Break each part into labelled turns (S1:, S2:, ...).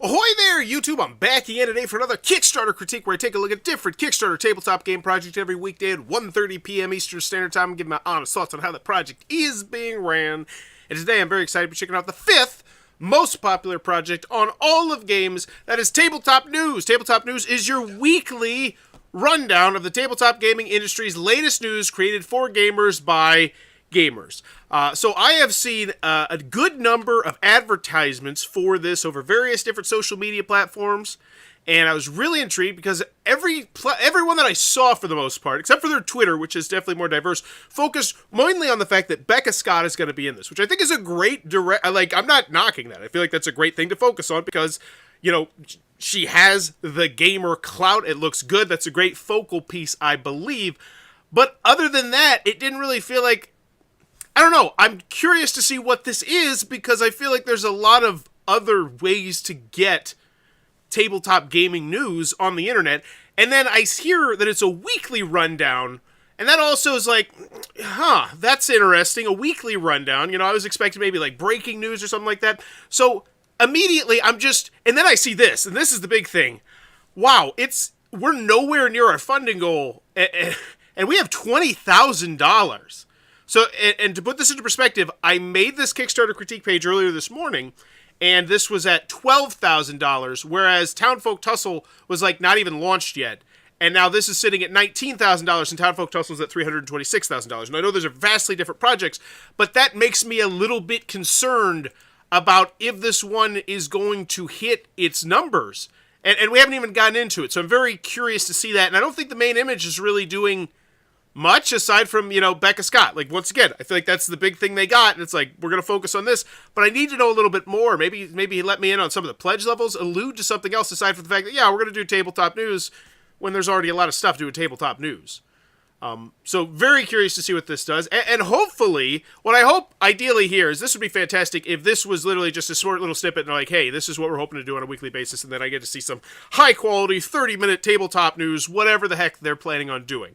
S1: Ahoy there, YouTube! I'm back again today for another Kickstarter critique where I take a look at different Kickstarter tabletop game project every weekday at 1:30 p.m. Eastern Standard Time and give my honest thoughts on how the project is being ran. And today I'm very excited to be checking out the 5th most popular project on all of games, that is Tabletop News. Tabletop News is your weekly rundown of the tabletop gaming industry's latest news created for gamers by gamers. So I have seen a good number of advertisements for this over various different social media platforms, and I was really intrigued because everyone that I saw, for the most part, except for their Twitter, which is definitely more diverse, focused mainly on the fact that Becca Scott is going to be in this, which I think is a great I'm not knocking that. I feel like that's a great thing to focus on because, you know, she has the gamer clout. It looks good. That's a great focal piece, I believe. But other than that, it didn't really feel like, I don't know. I'm curious to see what this is because I feel like there's a lot of other ways to get tabletop gaming news on the internet. And then I hear that it's a weekly rundown. And that also is like, that's interesting. A weekly rundown. You know, I was expecting maybe like breaking news or something like that. So immediately and then I see this, and this is the big thing. Wow, we're nowhere near our funding goal. And we have $20,000. So, and to put this into perspective, I made this Kickstarter critique page earlier this morning, and this was at $12,000, whereas Townfolk Tussle was like not even launched yet. And now this is sitting at $19,000, and Townfolk Tussle is at $326,000. And I know those are vastly different projects, but that makes me a little bit concerned about if this one is going to hit its numbers. And we haven't even gotten into it, so I'm very curious to see that. And I don't think the main image is really doing much aside from, you know, Becca Scott. Like, once again, I feel like that's the big thing they got, and it's like, we're going to focus on this, but I need to know a little bit more. Maybe he let me in on some of the pledge levels, allude to something else aside from the fact that, yeah, we're going to do tabletop news when there's already a lot of stuff doing tabletop news. So very curious to see what this does, and hopefully, what I hope ideally here is, this would be fantastic if this was literally just a short little snippet and they're like, hey, this is what we're hoping to do on a weekly basis, and then I get to see some high quality 30-minute tabletop news, whatever the heck they're planning on doing.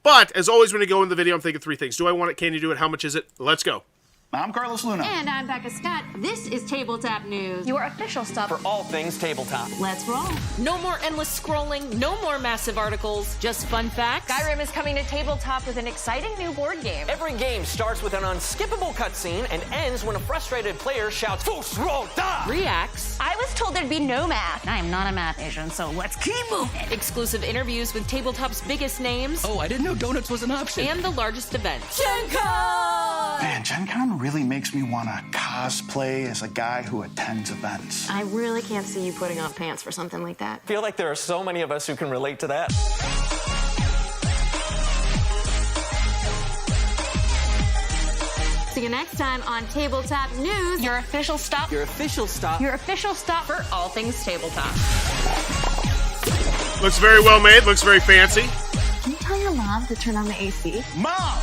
S1: But, as always, when you go in the video, I'm thinking three things. Do I want it? Can you do it? How much is it? Let's go.
S2: I'm Carlos Luna.
S3: And I'm Becca Scott. This is Tabletop News,
S4: your official stop
S5: for all things tabletop.
S3: Let's roll.
S6: No more endless scrolling, no more massive articles, just fun facts.
S4: Skyrim is coming to tabletop with an exciting new board game.
S5: Every game starts with an unskippable cutscene and ends when a frustrated player shouts, "Fus roll da!"
S6: Reacts.
S4: I was told there'd be no math.
S3: I am not a math Asian, so let's keep moving.
S6: Exclusive interviews with Tabletop's biggest names.
S7: Oh, I didn't know donuts was an option.
S6: And the largest events. Gen Con!
S2: Man, Gen Con really makes me want to cosplay as a guy who attends events.
S3: I really can't see you putting on pants for something like that.
S5: I feel like there are so many of us who can relate to that.
S3: See you next time on Tabletop News,
S4: Your official stop.
S5: Your official stop.
S4: Your official stop
S6: For all things tabletop.
S1: Looks very well made. Looks very fancy.
S3: Can you tell your mom to turn on the AC?
S2: Mom!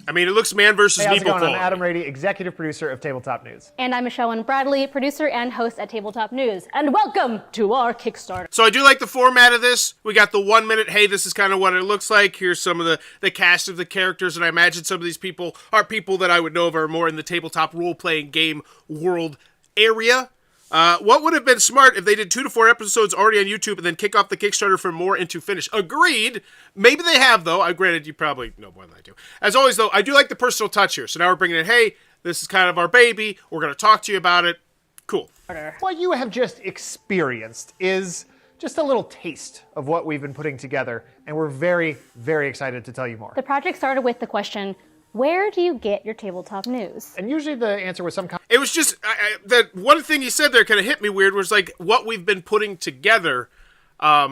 S1: I mean, it looks man versus
S8: Hey, how's it
S1: meeple
S8: going? I'm
S1: quality.
S8: Adam Rady, executive producer of Tabletop News.
S9: And I'm Michelle and Bradley, producer and host at Tabletop News. And welcome to our Kickstarter.
S1: So I do like the format of this. We got the 1 minute, hey, this is kind of what it looks like. Here's some of the cast of the characters, and I imagine some of these people are people that I would know of are more in the tabletop role-playing game world area. What would have been smart if they did 2 to 4 episodes already on YouTube and then kick off the Kickstarter from more into finish? Agreed. Maybe they have, though. Granted, you probably know more than I do. As always, though, I do like the personal touch here. So now we're bringing in, hey, this is kind of our baby. We're going to talk to you about it. Cool.
S8: What you have just experienced is just a little taste of what we've been putting together, and we're very, very excited to tell you more.
S9: The project started with the question, where do you get your tabletop news?
S8: And usually the answer was some kind.
S1: It was just, that one thing you said there kind of hit me weird, was like, what we've been putting together. I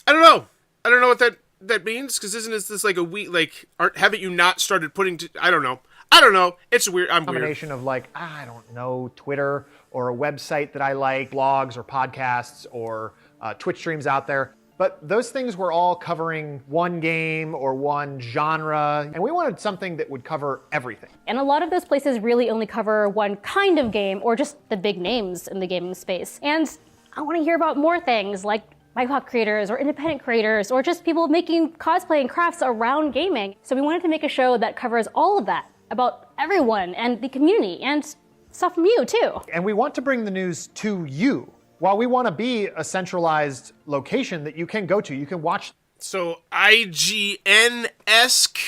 S1: don't know. I don't know what that means, because isn't this like a week, like, haven't you not started putting, I don't know. It's weird. I'm weird.
S8: Combination of like, I don't know, Twitter or a website that I like, blogs or podcasts or Twitch streams out there. But those things were all covering one game or one genre, and we wanted something that would cover everything.
S9: And a lot of those places really only cover one kind of game, or just the big names in the gaming space. And I want to hear about more things, like BIPOC creators, or independent creators, or just people making cosplay and crafts around gaming. So we wanted to make a show that covers all of that, about everyone and the community, and stuff from you too.
S8: And we want to bring the news to you. While we want to be a centralized location that you can go to, you can watch.
S1: So IGN-esque,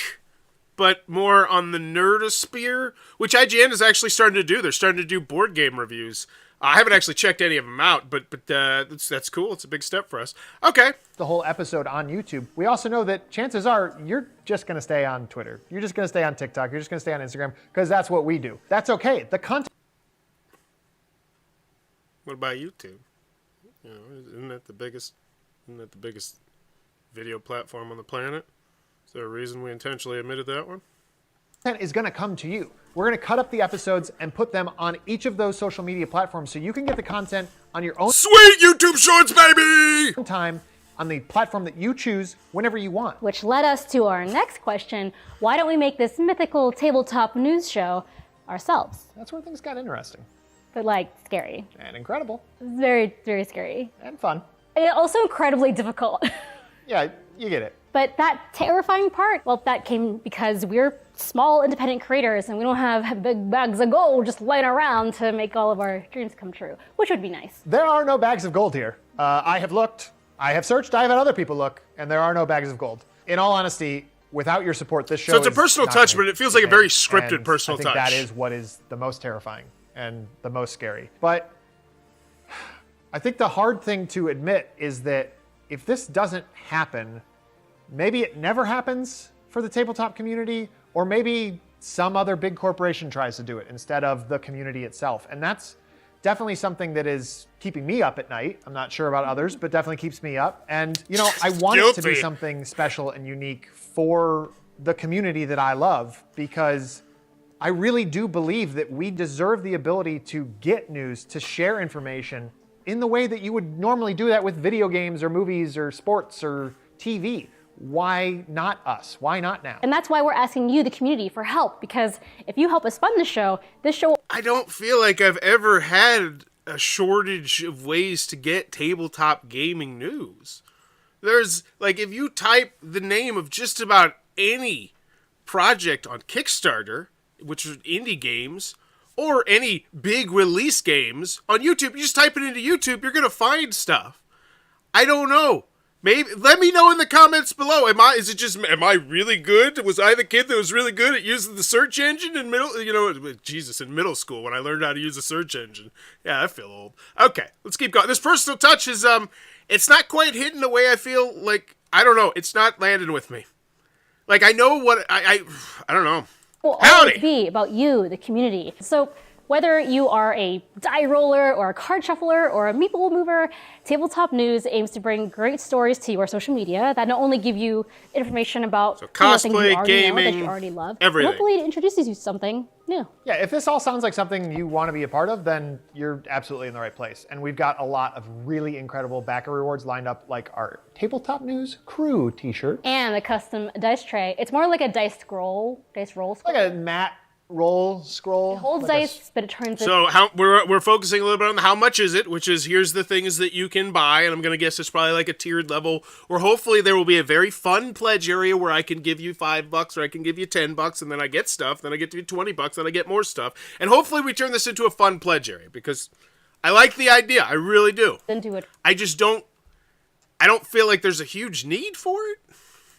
S1: but more on the nerdosphere, which IGN is actually starting to do. They're starting to do board game reviews. I haven't actually checked any of them out, but that's cool. It's a big step for us. Okay.
S8: The whole episode on YouTube. We also know that chances are you're just going to stay on Twitter. You're just going to stay on TikTok. You're just going to stay on Instagram because that's what we do. That's okay. The content.
S1: What about YouTube? You know, isn't that the biggest video platform on the planet? Is there a reason we intentionally omitted that one?
S8: Is going to come to you. We're going to cut up the episodes and put them on each of those social media platforms so you can get the content on your own
S1: Sweet YouTube Shorts, baby!
S8: time on the platform that you choose whenever you want.
S9: Which led us to our next question. Why don't we make this mythical tabletop news show ourselves?
S8: That's where things got interesting
S9: But like scary.
S8: and incredible
S9: Very, very scary.
S8: and fun.
S9: And also incredibly difficult.
S8: Yeah, you get it.
S9: But that terrifying part, well, that came because we're small independent creators and we don't have big bags of gold just laying around to make all of our dreams come true, which would be nice.
S8: There are no bags of gold here. I have looked, I have searched, I have had other people look, and there are no bags of gold. In all honesty, without your support, this show
S1: So it's a
S8: is
S1: personal
S8: not
S1: touch,
S8: gonna
S1: but it feels like a very
S8: and
S1: scripted personal
S8: I think
S1: touch.
S8: that is what is the most terrifying and the most scary. But I think the hard thing to admit is that if this doesn't happen, maybe it never happens for the tabletop community, or maybe some other big corporation tries to do it instead of the community itself. And that's definitely something that is keeping me up at night. I'm not sure about others, but definitely keeps me up. And, you know, I want it to be
S1: Guilty.
S8: something special and unique for the community that I love, because I really do believe that we deserve the ability to get news, to share information in the way that you would normally do that with video games or movies or sports or TV. Why not us? Why not now?
S9: And that's why we're asking you, the community, for help, because if you help us fund this show
S1: I don't feel like I've ever had a shortage of ways to get tabletop gaming news. There's, like, if you type the name of just about any project on Kickstarter, which are indie games, or any big release games on YouTube, you just type it into YouTube, you're gonna find stuff. I don't know. Maybe let me know in the comments below. Am I really good? Was I the kid that was really good at using the search engine in middle school when I learned how to use a search engine? Yeah, I feel old. Okay, let's keep going. This personal touch is it's not quite hitting the way I feel like. I don't know. It's not landing with me. Like, I know what I don't know.
S9: will
S1: Howdy.
S9: always be about you, the community. So whether you are a die roller or a card shuffler or a meeple mover, Tabletop News aims to bring great stories to your social media that not only give you information about things
S1: cosplay,
S9: you already know, that
S1: gaming,
S9: you already love,
S1: everything.
S9: but hopefully it introduces you to something new.
S8: Yeah, if this all sounds like something you want to be a part of, then you're absolutely in the right place. And we've got a lot of really incredible backer rewards lined up, like our Tabletop News Crew t-shirt.
S9: And a custom dice tray. It's more like a dice roll scroll.
S8: Like a matte roll scroll.
S9: It holds
S8: like a
S9: dice, but it turns it.
S1: So we're focusing a little bit on how much is it, which is here's the things that you can buy, and I'm gonna guess it's probably like a tiered level, or hopefully there will be a very fun pledge area where I can give you $5 or I can give you $10, and then I get stuff, then I get to you $20, then I get more stuff, and hopefully we turn this into a fun pledge area because I like the idea, I really do.
S9: Into a
S1: I just don't feel like there's a huge need for it.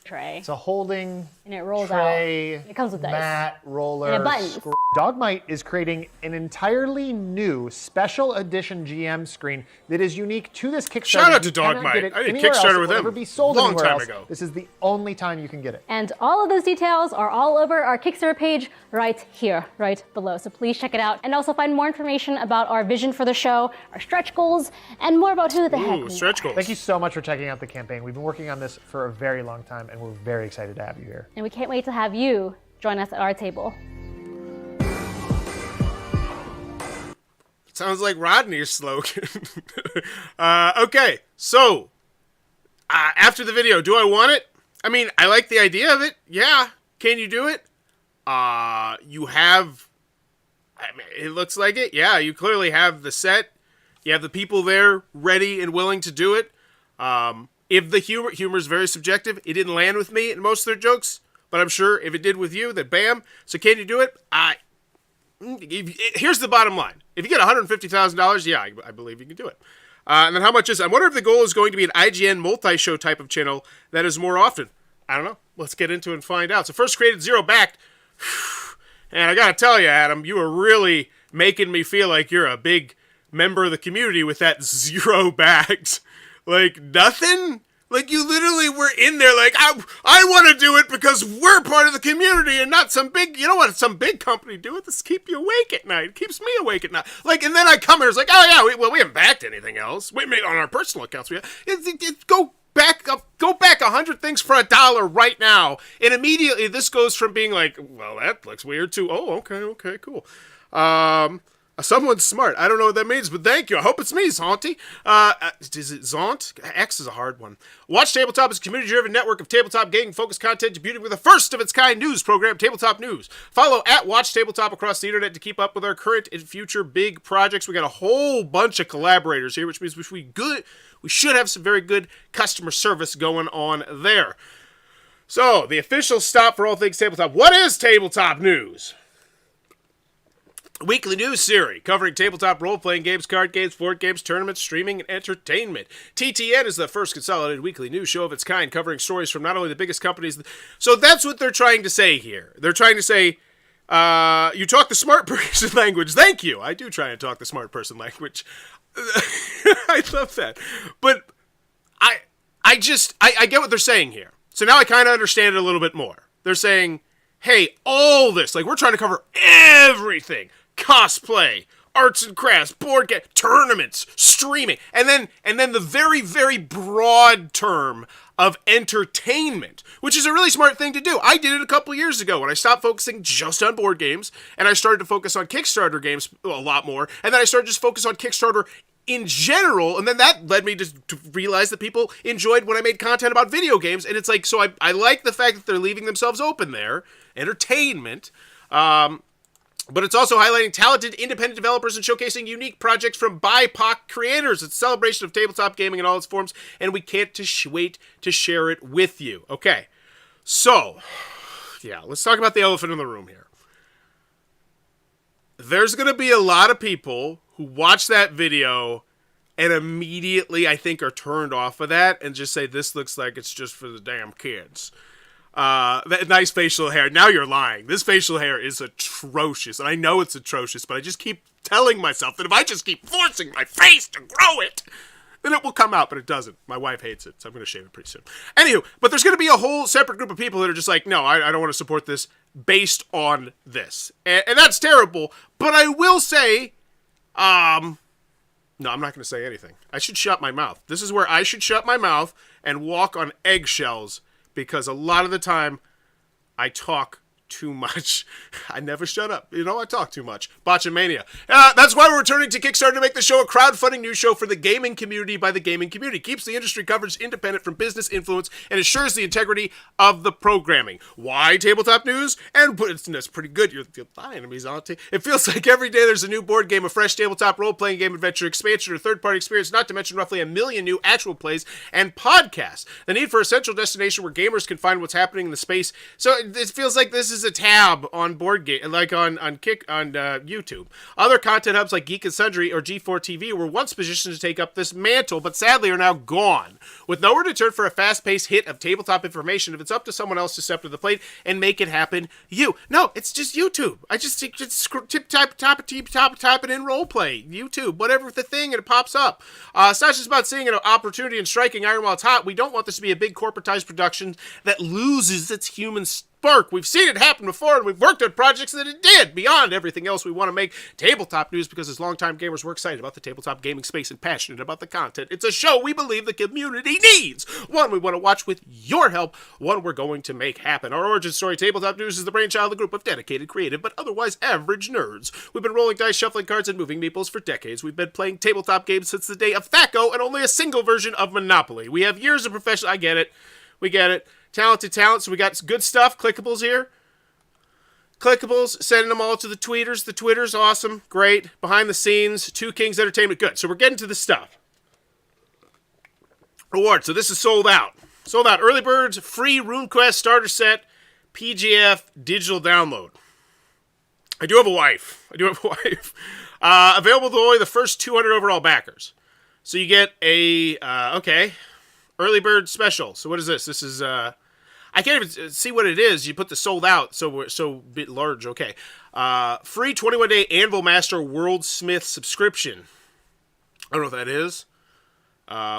S9: tray.
S8: It's a holding
S9: And it rolls
S8: tray,
S9: out. It comes with dice.
S8: mat, roller,
S9: And a button.
S8: Dogmite is creating an entirely new special edition GM screen that is unique to this Kickstarter.
S1: Shout out to
S8: You cannot
S1: Dogmite.
S8: get it
S1: I did
S8: anywhere
S1: Kickstarter
S8: else. It
S1: with
S8: will
S1: them
S8: never be sold
S1: long
S8: anywhere
S1: time
S8: else.
S1: ago.
S8: This is the only time you can get it.
S9: And all of those details are all over our Kickstarter page right here, right below. So please check it out. And also find more information about our vision for the show, our stretch goals, and more about who the heck
S1: Ooh,
S9: we
S1: stretch
S9: are.
S1: goals.
S8: Thank you so much for checking out the campaign. We've been working on this for a very long time, and we're very excited to have you here.
S9: And we can't wait to have you join us at our table.
S1: Sounds like Rodney's slogan. Okay, so after the video, do I want it? I mean, I like the idea of it. Yeah, can you do it? You have. I mean, it looks like it. Yeah, you clearly have the set. You have the people there ready and willing to do it. If the humor is very subjective, it didn't land with me in most of their jokes, but I'm sure if it did with you, then bam. So can you do it? here's the bottom line. If you get $150,000, yeah, I believe you can do it. And then how much is it? I wonder if the goal is going to be an IGN multi-show type of channel that is more often. I don't know. Let's get into it and find out. So first created, zero backed. And I got to tell you, Adam, you are really making me feel like you're a big member of the community with that zero backed. Like, nothing? Like, you literally were in there like, I want to do it because we're part of the community and not some big, you know what, some big company do it. This keep you awake at night. It keeps me awake at night. Like, and then I come here, it's like, oh yeah, we haven't backed anything else. We made on our personal accounts. Go back 100 things for $1 right now. And immediately this goes from being like, well, that looks weird to, oh, okay, cool. Someone's smart. I don't know what that means, but thank you. I hope it's me, Zonty. Is it Zont? X is a hard one. Watch Tabletop is a community-driven network of tabletop gaming-focused content debuting with a first-of-its-kind news program, Tabletop News. Follow at Watch Tabletop across the internet to keep up with our current and future big projects. We got a whole bunch of collaborators here, which means we should have some very good customer service going on there. So, the official stop for all things tabletop. What is Tabletop News? Weekly news series covering tabletop role-playing games, card games, board games, tournaments, streaming, and entertainment. TTN is the first consolidated weekly news show of its kind, covering stories from not only the biggest companies. So that's what they're trying to say here. They're trying to say, you talk the smart person language. Thank you. I do try and talk the smart person language. I love that. But I get what they're saying here. So now I kind of understand it a little bit more. They're saying, hey, all this, like we're trying to cover everything. Cosplay, arts and crafts, board game, tournaments, streaming, and then the very, very broad term of entertainment, which is a really smart thing to do. I did it a couple years ago when I stopped focusing just on board games, and I started to focus on Kickstarter games a lot more, and then I started to just focus on Kickstarter in general, and then that led me to realize that people enjoyed when I made content about video games, and it's like, so I like the fact that they're leaving themselves open there, entertainment, but it's also highlighting talented independent developers and showcasing unique projects from BIPOC creators. It's a celebration of tabletop gaming in all its forms, and we can't wait to share it with you. Okay, so, yeah, let's talk about the elephant in the room here. There's going to be a lot of people who watch that video and immediately, I think, are turned off of that and just say, this looks like it's just for the damn kids. That nice facial hair. Now you're lying. This facial hair is atrocious, and I know it's atrocious, but I just keep telling myself that if I just keep forcing my face to grow it, then it will come out, but it doesn't. My wife hates it, so I'm going to shave it pretty soon. Anywho, but there's going to be a whole separate group of people that are just like, no, I don't want to support this based on this. And that's terrible, but I will say, no, I'm not going to say anything. I should shut my mouth. This is where I should shut my mouth and walk on eggshells, because a lot of the time, I talk too much. I never shut up. You know, I talk too much. Botchamania. That's why we're returning to Kickstarter to make the show a crowdfunding news show for the gaming community by the gaming community. Keeps the industry coverage independent from business influence and ensures the integrity of the programming. Why Tabletop News? And it's pretty good. You're lying to me, Zonty. It feels like every day there's a new board game, a fresh tabletop role-playing game, adventure, expansion, or third-party experience, not to mention roughly 1 million new actual plays and podcasts. The need for a central destination where gamers can find what's happening in the space. So it feels like this is a tab on board game, like on YouTube. Other content hubs like Geek and Sundry or G4 TV were once positioned to take up this mantle, but sadly are now gone. With nowhere to turn for a fast-paced hit of tabletop information, if it's up to someone else to step to the plate and make it happen, no, it's just YouTube. I just type it in roleplay, YouTube, whatever the thing, and it pops up. It's not just about seeing an opportunity and striking iron while it's hot. We don't want this to be a big corporatized production that loses its human spark. We've seen it happen before, and we've worked on projects that it did. Beyond everything else, we want to make Tabletop News because as longtime gamers, we're excited about the tabletop gaming space and passionate about the content. It's a show we believe the community needs. One we want to watch with your help. One we're going to make happen. Our origin story, Tabletop News, is the brainchild of a group of dedicated, creative, but otherwise average nerds. We've been rolling dice, shuffling cards, and moving meeples for decades. We've been playing tabletop games since the day of THACO and only a single version of Monopoly. We have years of professional... I get it. We get it. Talented talent, so we got good stuff. Clickables here. Clickables, sending them all to the tweeters. The Twitter's awesome, great. Behind the scenes, Two Kings Entertainment, good. So we're getting to the stuff. Rewards, so this is sold out. Sold out. Early birds, free RuneQuest starter set, PGF digital download. I do have a wife. Available to only the first 200 overall backers. So you get a, early bird special. So what is this? This is, I can't even see what it is. You put the sold out, so we're so bit large. Okay. Free 21-day Anvil Master Worldsmith subscription. I don't know what that is.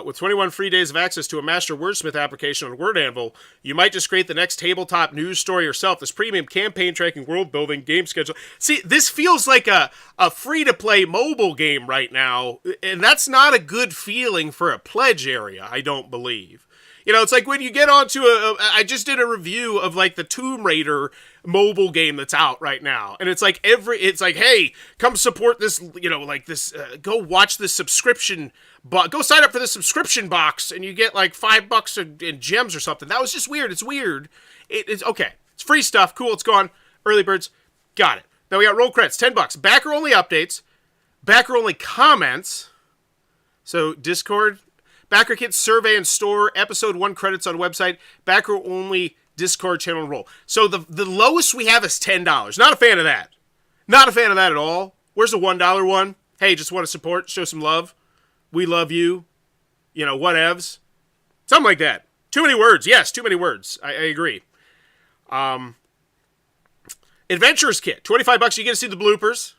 S1: With 21 free days of access to a Master Wordsmith application on Word Anvil, you might just create the next tabletop news story yourself. This premium campaign tracking, world building, game schedule. See, this feels like a free-to-play mobile game right now, and that's not a good feeling for a pledge area, I don't believe. You know, it's like when you get onto I just did a review of like the Tomb Raider mobile game that's out right now. And it's like hey, come support this, you know, like this, go watch this subscription, go sign up for the subscription box and you get like $5 in gems or something. That was just weird. It's weird. It's okay. It's free stuff. Cool. It's gone. Early birds. Got it. Now we got roll credits, $10. Backer only updates. Backer only comments. So Discord. Backer kit survey and store, episode 1 credits on website, backer only Discord channel and roll. So the lowest we have is $10. Not a fan of that. Not a fan of that at all. Where's the $1 one? Hey, just want to support, show some love. We love you. You know, whatevs. Something like that. Too many words. Yes, too many words. I agree. Adventurers kit, $25. You get to see the bloopers.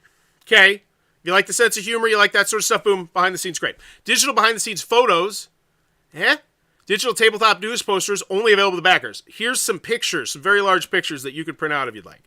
S1: Okay. You like the sense of humor, you like that sort of stuff, boom, behind the scenes, great. Digital behind the scenes photos, digital tabletop news posters, only available to backers. Here's some pictures, some very large pictures that you could print out if you'd like.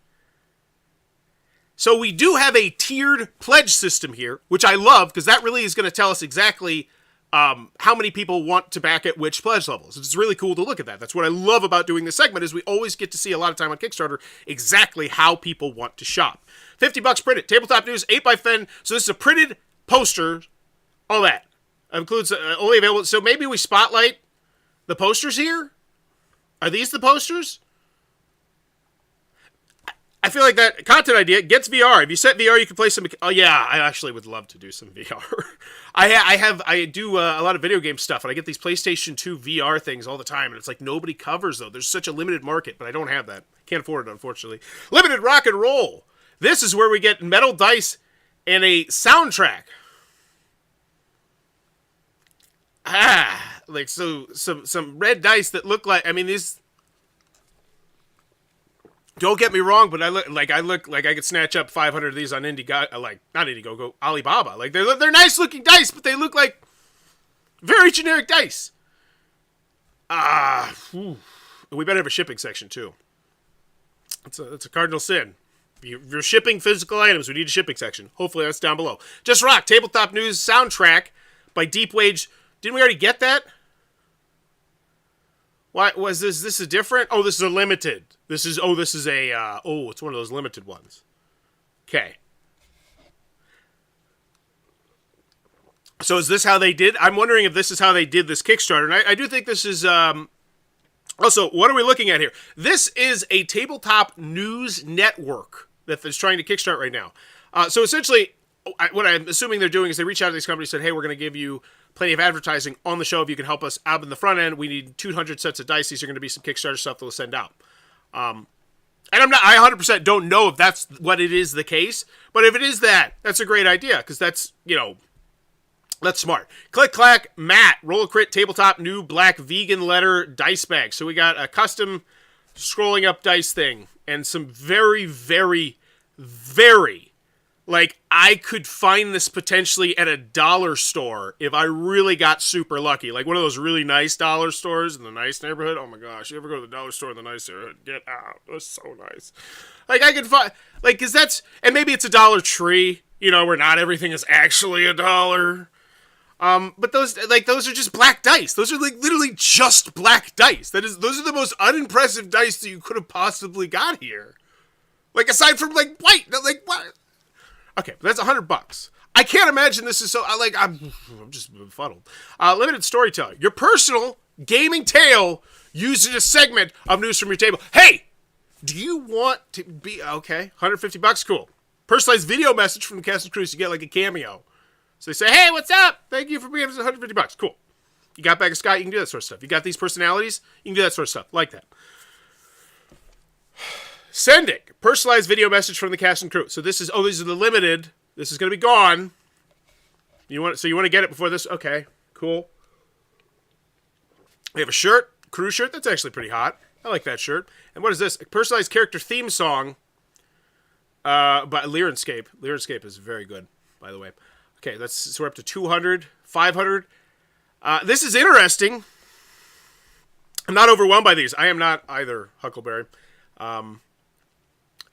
S1: So we do have a tiered pledge system here, which I love, because that really is going to tell us exactly how many people want to back at which pledge levels. It's really cool to look at that. That's what I love about doing this segment, is we always get to see a lot of time on Kickstarter exactly how people want to shop. $50 printed. Tabletop news, 8x10. So this is a printed poster. All that. Includes only available. So maybe we spotlight the posters here? Are these the posters? I feel like that content idea gets VR. If you set VR, you can play some. Oh yeah, I actually would love to do some VR. I do a lot of video game stuff, and I get these PlayStation 2 VR things all the time, and it's like nobody covers though. There's such a limited market, but I don't have that. Can't afford it, unfortunately. Limited rock and roll. This is where we get metal dice and a soundtrack. Like so some red dice that look like. I mean these. Don't get me wrong, but I look like I could snatch up 500 of these on Indiegogo, Alibaba. Like they're nice looking dice, but they look like very generic dice. We better have a shipping section too. It's a cardinal sin. If you're shipping physical items, we need a shipping section. Hopefully that's down below. Just Rock, Tabletop News soundtrack by Deep Wage. Didn't we already get that? Why was this? This is different? Oh, this is a limited. This is a, it's one of those limited ones. Okay. So is this how they did? I'm wondering if this is how they did this Kickstarter. And I do think this is, also, what are we looking at here? This is a tabletop news network that is trying to kickstart right now. So essentially, what I'm assuming they're doing is they reach out to these companies and said, hey, we're going to give you plenty of advertising on the show if you can help us out in the front end. We need 200 sets of dice. These are going to be some Kickstarter stuff that we'll send out. And I 100% don't know if that's what it is the case, but if it is that, that's a great idea, because that's, that's smart. Click Clack Matte Roll a Crit Tabletop New Black Vegan Letter Dice Bag. So we got a custom scrolling up dice thing and some very, very, very, I could find this potentially at a dollar store if I really got super lucky. Like one of those really nice dollar stores in the nice neighborhood. Oh my gosh, you ever go to the dollar store in the nice neighborhood? Get out. That's so nice. I could find, because that's, and maybe it's a Dollar Tree, where not everything is actually a dollar. But those are just black dice. Those are literally just black dice. Those are the most unimpressive dice that you could have possibly got here. Aside from white, what? Okay, but that's $100. I can't imagine this is so, I'm just befuddled. Limited storytelling. Your personal gaming tale used in a segment of news from your table. Hey, do you want to be, okay, $150, cool. Personalized video message from the cast and crew, so you get a cameo. So they say, hey, what's up? Thank you for being here, $150. Cool. You got Bag of Scott, you can do that sort of stuff. You got these personalities, you can do that sort of stuff, like that. Sending personalized video message from the cast and crew. So these are the limited. This is going to be gone. You want to get it before this? Okay, cool. We have a shirt, crew shirt. That's actually pretty hot. I like that shirt. And what is this? A personalized character theme song by Lyrinscape. Lyrinscape is very good, by the way. Okay, so we're up to 200, 500. This is interesting. I'm not overwhelmed by these. I am not either, Huckleberry.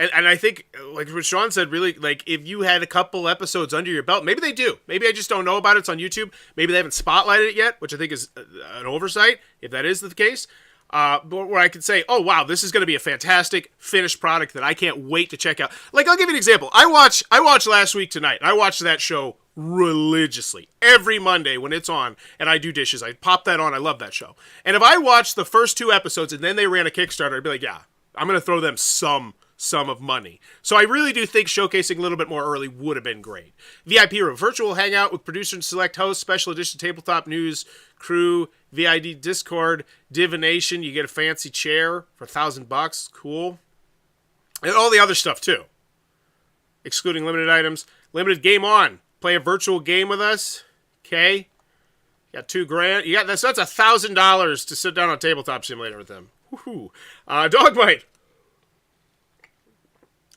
S1: And I think, like what Sean said, really, like, if you had a couple episodes under your belt, maybe they do. Maybe I just don't know about it. It's on YouTube. Maybe they haven't spotlighted it yet, which I think is an oversight, if that is the case. But where I could say, oh, wow, this is going to be a fantastic finished product that I can't wait to check out. Like, I'll give you an example. I watched Last Week Tonight. I watched that show religiously every Monday when it's on and I do dishes. I pop that on. I love that show. And if I watched the first 2 episodes and then they ran a Kickstarter, I'd be like, yeah, I'm going to throw them some sum of money. So I really do think showcasing a little bit more early would have been great. VIP room, virtual hangout with producer and select hosts, special edition tabletop news, crew, VID Discord, divination. You get a fancy chair for $1,000. Cool. And all the other stuff too. Excluding limited items. Limited game on. Play a virtual game with us. Okay. You got $2,000. You got that's $1,000 to sit down on Tabletop Simulator with them. Woohoo. Dogbite.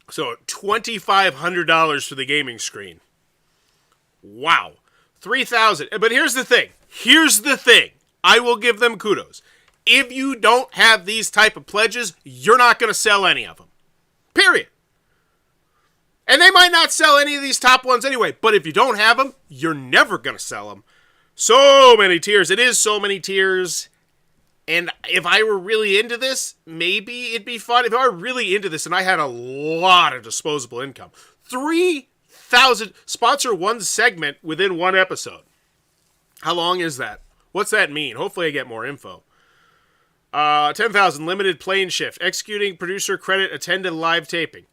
S1: So $2,500 for the gaming screen. Wow. $3,000. But here's the thing. I will give them kudos. If you don't have these type of pledges, you're not going to sell any of them. Period. And they might not sell any of these top ones anyway. But if you don't have them, you're never going to sell them. So many tiers. It is so many tiers. And if I were really into this, maybe it'd be fun. If I were really into this and I had a lot of disposable income. 3,000. Sponsor one segment within one episode. How long is that? What's that mean? Hopefully I get more info. 10,000. Limited plane shift. Executing producer credit. Attend to live taping.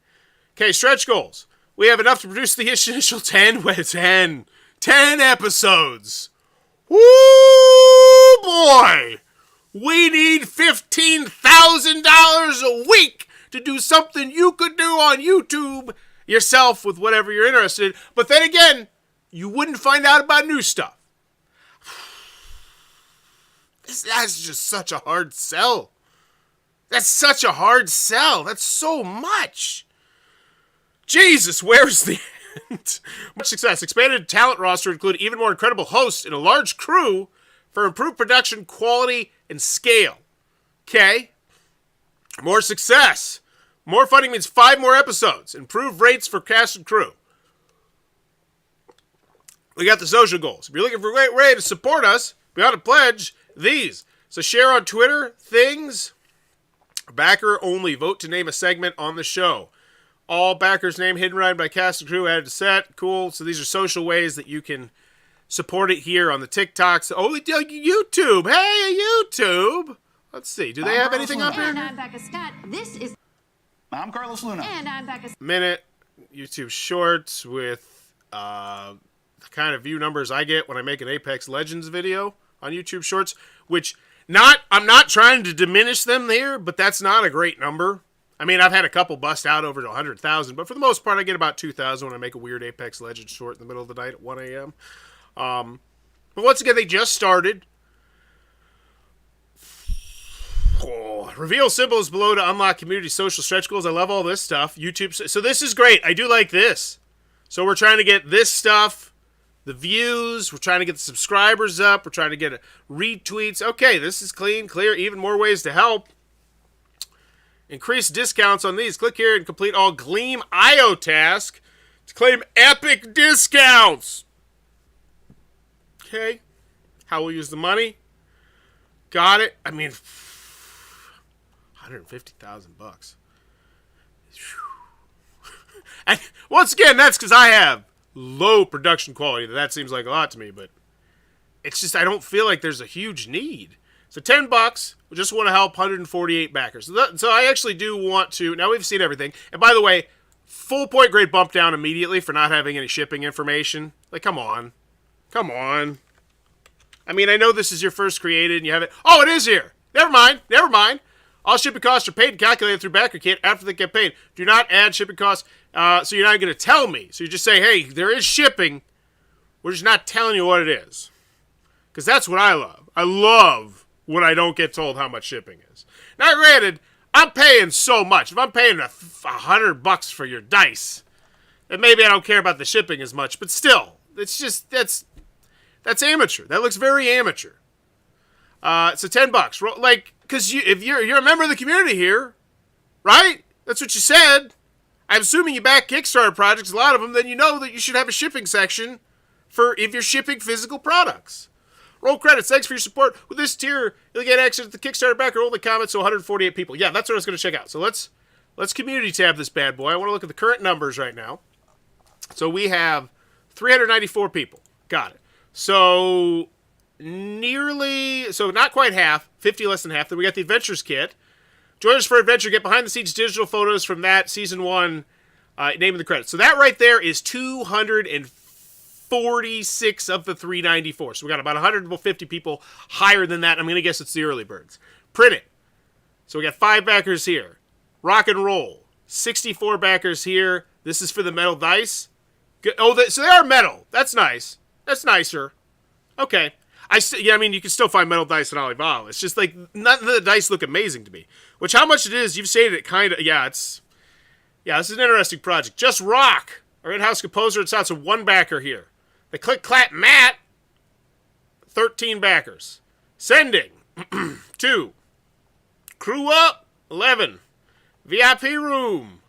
S1: Okay, stretch goals. We have enough to produce the initial 10 episodes. Woo boy! We need $15,000 a week to do something you could do on YouTube yourself with whatever you're interested in. But then again, you wouldn't find out about new stuff. That's just such a hard sell. That's such a hard sell. That's so much. Jesus, where's the end? Much success. Expanded talent roster include even more incredible hosts and a large crew for improved production quality and scale. Okay. More success. More funding means 5 more episodes. Improved rates for cast and crew. We got the social goals. If you're looking for a great way to support us, beyond a pledge, these. So share on Twitter, things. Backer only. Vote to name a segment on the show. All backers name hidden right by cast and crew added to set. Cool. So these are social ways that you can support it here on the TikToks. Oh, YouTube. Hey, YouTube. Let's see. Do they have anything up here?
S3: And I'm Becca Scott. This is...
S2: I'm Carlos Luna.
S3: And I'm Becca...
S1: Minute YouTube Shorts with the kind of view numbers I get when I make an Apex Legends video on YouTube Shorts, which I'm not trying to diminish them there, but that's not a great number. I mean, I've had a couple bust out over to 100,000, but for the most part, I get about 2,000 when I make a weird Apex Legends short in the middle of the night at 1 a.m. But once again, they just started. Oh, reveal symbols below to unlock community social stretch goals. I love all this stuff. YouTube. So this is great. I do like this. So we're trying to get this stuff, the views. We're trying to get the subscribers up. We're trying to get retweets. Okay, this is clean, clear. Even more ways to help. Increase discounts on these. Click here and complete all Gleam IO tasks to claim epic discounts. Okay. How we'll use the money. Got it. I mean, $150,000. And once again, that's because I have low production quality. That seems like a lot to me, but it's just I don't feel like there's a huge need. So $10. We just want to help 148 backers. So I actually do want to. Now we've seen everything. And by the way, full point grade bump down immediately for not having any shipping information. Like, come on. Come on. I mean, I know this is your first created and you have it. Oh, it is here. Never mind. Never mind. All shipping costs are paid and calculated through BackerKit after they get paid. Do not add shipping costs. So you're not going to tell me. So you just say, hey, there is shipping. We're just not telling you what it is. Because that's what I love. I love when I don't get told how much shipping is. Now, granted, I'm paying so much. If I'm paying $100 for your dice, then maybe I don't care about the shipping as much. But still, it's just, that's amateur. That looks very amateur. So $10. Like, because if you're a member of the community here, right? That's what you said. I'm assuming you back Kickstarter projects, a lot of them, then you know that you should have a shipping section for if you're shipping physical products. Roll credits. Thanks for your support. With this tier, you'll get access to the Kickstarter backer. Roll the comments, so 148 people. Yeah, that's what I was going to check out. So let's community tab this bad boy. I want to look at the current numbers right now. So we have 394 people. Got it. So not quite half, 50 less than half. Then we got the Adventures Kit. Join us for Adventure. Get behind-the-scenes digital photos from that Season 1, name of the credits. So that right there is 246 of the 394. So we got about 150 people higher than that. I'm going to guess it's the early birds. Print it. So we got 5 backers here. Rock and Roll. 64 backers here. This is for the metal dice. So they are metal. That's nice. That's nicer. Okay. You can still find metal dice in Alibaba. It's just like, none of the dice look amazing to me. Which, how much it is, you've stated it kind of, this is an interesting project. Just Rock, our in-house composer, it's out, so 1 backer here. The Click Clap Matt, 13 backers. Sending, 2. Crew Up, 11. VIP Room,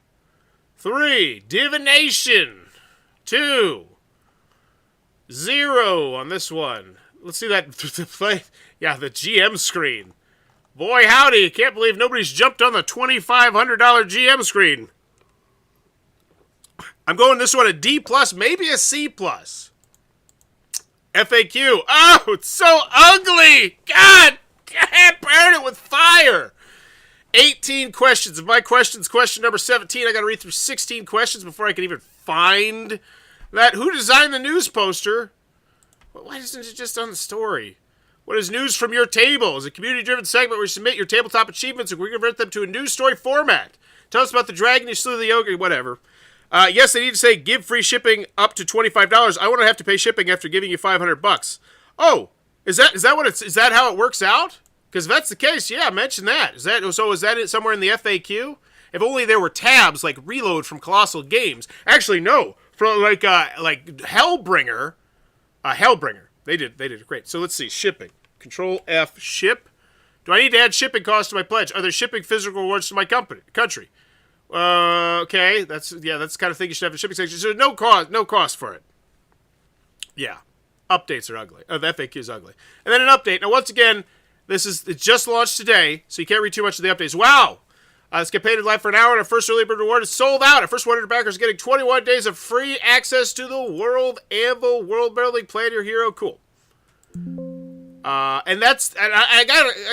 S1: 3. Divination, 2. 0 on this one. Let's see that play. Yeah, the GM screen. Boy, howdy. Can't believe nobody's jumped on the $2,500 GM screen. I'm going this one a D+, maybe a C+. FAQ. Oh, it's so ugly. God, burn it with fire. 18 questions. If my question's question number 17, I got to read through 16 questions before I can even find that. Who designed the news poster? Why isn't it just on the story? What is news from your table? Is a community-driven segment where you submit your tabletop achievements and we convert them to a news story format. Tell us about the dragon you slew, the yoga, whatever. Yes, they need to say give free shipping up to $25. I want to have to pay shipping after giving you $500. Oh, is that how it works out? Because if that's the case, yeah, mention that. Is that it somewhere in the FAQ? If only there were tabs like Reload from Colossal Games. Actually, no, from like Hellbringer. Hellbringer. They did it great. So let's see. Shipping. Control F. Ship. Do I need to add shipping costs to my pledge? Are there shipping physical rewards to my country? Okay. That's the kind of thing you should have a shipping section. So no cost for it. Yeah. Updates are ugly. The FAQ is ugly. And then an update. Now, once again, it just launched today, so you can't read too much of the updates. Wow. This campaign is live for an hour, and our first early bird reward is sold out. Our first 100 backers are getting 21 days of free access to the World Anvil World Battle League Plan Your Hero. Cool. And I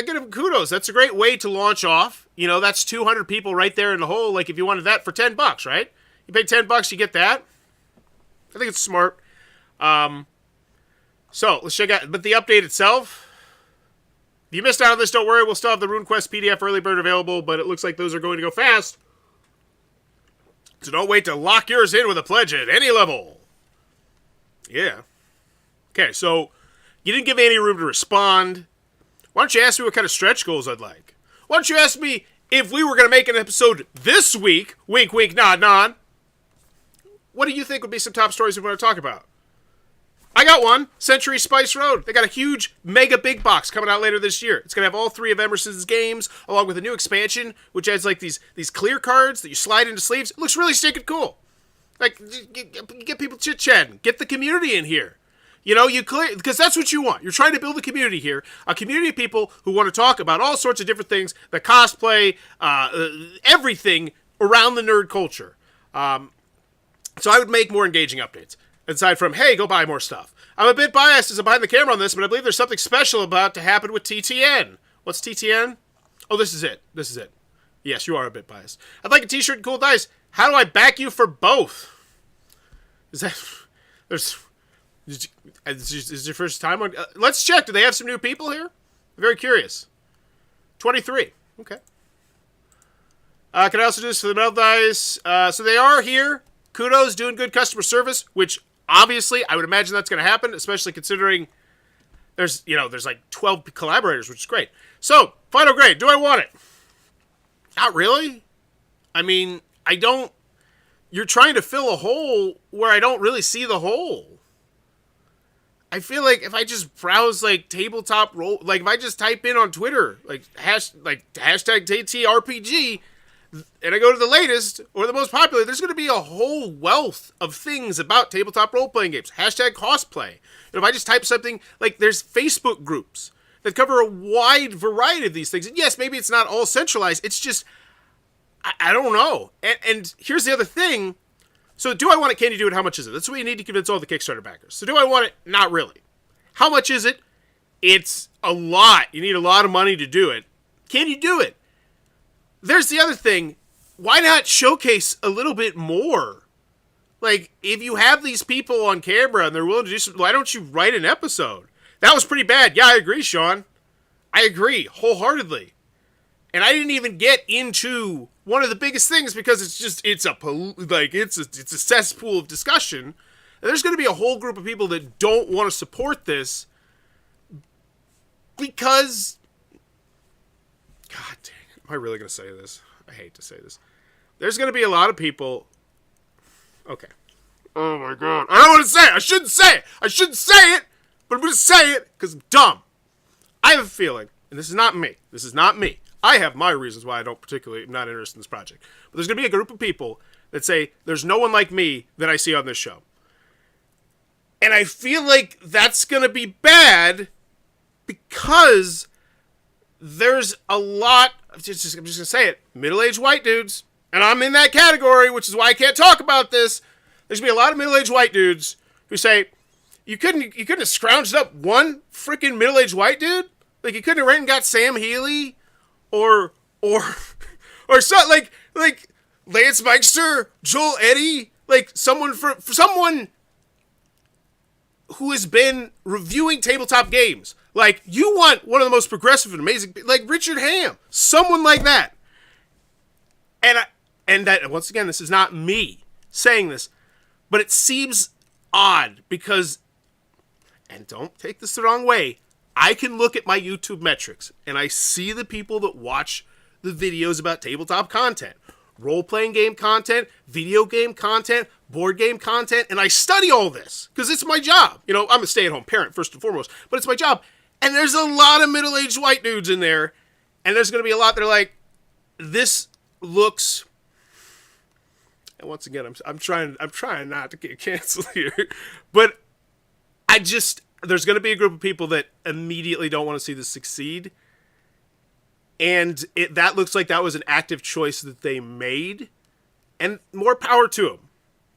S1: got him kudos. That's a great way to launch off. You know, that's 200 people right there in the hole. Like if you wanted that for $10, right? You pay $10, you get that. I think it's smart. So let's check out. But the update itself. If you missed out on this, don't worry. We'll still have the RuneQuest PDF early bird available, but it looks like those are going to go fast. So don't wait to lock yours in with a pledge at any level. Yeah. Okay, so you didn't give me any room to respond. Why don't you ask me what kind of stretch goals I'd like? Why don't you ask me if we were going to make an episode this week, wink, wink, nod, nod, what do you think would be some top stories we want to talk about? I got one. Century Spice Road. They got a huge mega big box coming out later this year. It's going to have all 3 of Emerson's games, along with a new expansion, which adds like these clear cards that you slide into sleeves. It looks really stinking cool. Like, get people chit-chatting. Get the community in here. You know, because that's what you want. You're trying to build a community here. A community of people who want to talk about all sorts of different things, the cosplay, everything around the nerd culture. So I would make more engaging updates. Aside from, hey, go buy more stuff. I'm a bit biased as I'm behind the camera on this, but I believe there's something special about to happen with TTN. What's TTN? Oh, this is it. This is it. Yes, you are a bit biased. I'd like a t-shirt and cool dice. How do I back you for both? Is this your first time on? Let's check. Do they have some new people here? I'm very curious. 23. Okay. Can I also do this for the Metal Dice? So they are here. Kudos, doing good customer service, which obviously I would imagine that's going to happen, especially considering there's like 12 collaborators, which is great. So, final grade. Do I want it? Not really. I mean, I don't. You're trying to fill a hole where I don't really see the hole. I feel like if I just browse like tabletop role, like if I just type in on Twitter like hashtag TTRPG, and I go to the latest or the most popular, there's going to be a whole wealth of things about tabletop role-playing games. Hashtag cosplay. And if I just type something, like there's Facebook groups that cover a wide variety of these things. And yes, maybe it's not all centralized. It's just, I don't know. And here's the other thing. So do I want it? Can you do it? How much is it? That's what you need to convince all the Kickstarter backers. So do I want it? Not really. How much is it? It's a lot. You need a lot of money to do it. Can you do it? There's the other thing. Why not showcase a little bit more? Like, if you have these people on camera and they're willing to do something, why don't you write an episode? That was pretty bad. Yeah, I agree, Sean. I agree wholeheartedly. And I didn't even get into one of the biggest things because it's a cesspool of discussion. And there's going to be a whole group of people that don't want to support this because, God dang it, am I really going to say this? I hate to say this. There's going to be a lot of people. Okay. Oh my God. I don't want to say it. I shouldn't say it. I shouldn't say it, but I'm going to say it because I'm dumb. I have a feeling, and this is not me. This is not me. I have my reasons why I don't particularly, am not interested in this project. But there's going to be a group of people that say, there's no one like me that I see on this show. And I feel like that's going to be bad because there's a lot, I'm just going to say it, middle-aged white dudes. And I'm in that category, which is why I can't talk about this. There's going to be a lot of middle-aged white dudes who say, you couldn't have scrounged up one freaking middle-aged white dude? Like, you couldn't have went and got Sam Healy? Or so, like Lance Meister, Joel Eddy, like someone for someone who has been reviewing tabletop games. Like, you want one of the most progressive and amazing, like Richard Hamm, someone like that. And that, once again, this is not me saying this, but it seems odd because, and don't take this the wrong way, I can look at my YouTube metrics and I see the people that watch the videos about tabletop content, role-playing game content, video game content, board game content, and I study all this because it's my job. You know, I'm a stay-at-home parent first and foremost, but it's my job. And there's a lot of middle-aged white dudes in there, and there's going to be a lot that are like, this looks. And once again, I'm trying not to get canceled here, but there's going to be a group of people that immediately don't want to see this succeed. And that looks like that was an active choice that they made. And more power to them.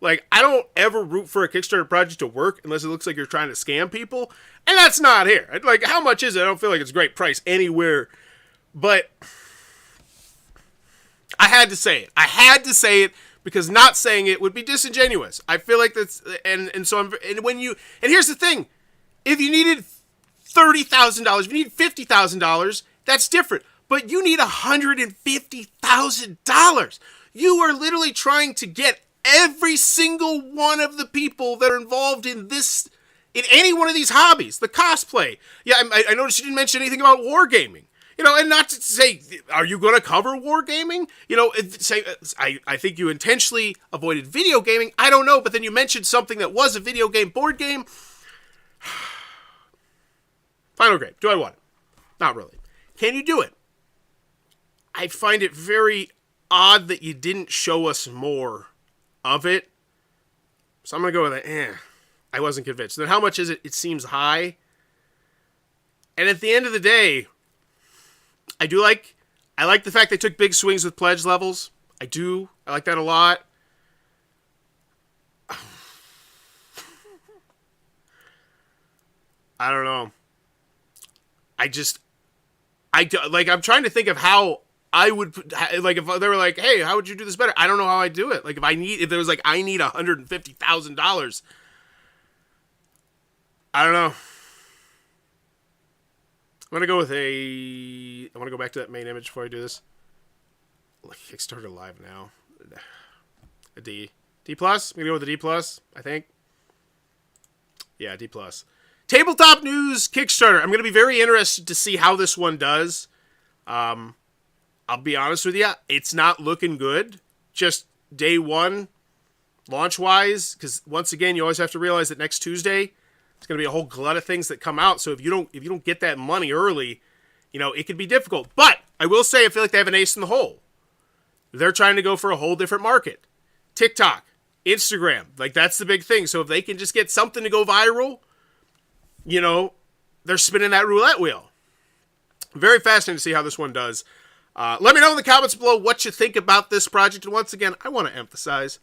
S1: Like, I don't ever root for a Kickstarter project to work unless it looks like you're trying to scam people. And that's not here. Like, how much is it? I don't feel like it's a great price anywhere. But I had to say it. I had to say it because not saying it would be disingenuous. I feel like that's... And here's the thing. If you needed $30,000, if you need $50,000, that's different. But you need $150,000. You are literally trying to get every single one of the people that are involved in this, in any one of these hobbies, the cosplay. Yeah, I noticed you didn't mention anything about wargaming. You know, and not to say, are you going to cover wargaming? You know, say, I think you intentionally avoided video gaming. I don't know, but then you mentioned something that was a video game, board game. Final grade. Do I want it? Not really. Can you do it? I find it very odd that you didn't show us more of it. So I'm going to go with I wasn't convinced. Then how much is it? It seems high. And at the end of the day, I like the fact they took big swings with pledge levels. I do. I like that a lot. I don't know. I'm trying to think of how I would, like, if they were like, hey, how would you do this better? I don't know how I'd do it. Like, if there was like, I need $150,000. I don't know. I'm going to go with I want to go back to that main image before I do this. Kickstarter live now. A D. D plus? I'm gonna go with a D plus, I think. Yeah, D plus. Tabletop news Kickstarter. I'm gonna be very interested to see how this one does. I'll be honest with you, it's not looking good. Just day one, launch wise, because once again, you always have to realize that next Tuesday, it's gonna be a whole glut of things that come out. So if you don't get that money early, it could be difficult. But I will say, I feel like they have an ace in the hole. They're trying to go for a whole different market. TikTok, Instagram, like that's the big thing. So if they can just get something to go viral, they're spinning that roulette wheel. Very fascinating to see how this one does. Let me know in the comments below what you think about this project. And once again, I want to emphasize,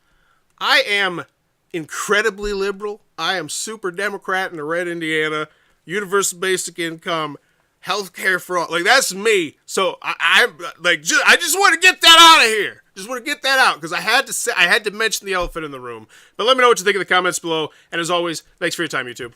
S1: I am incredibly liberal. I am super Democrat in the red Indiana, universal basic income, healthcare for all. Like, that's me. So I just want to get that out of here. Just want to get that out because I had to mention the elephant in the room. But let me know what you think in the comments below. And as always, thanks for your time, YouTube.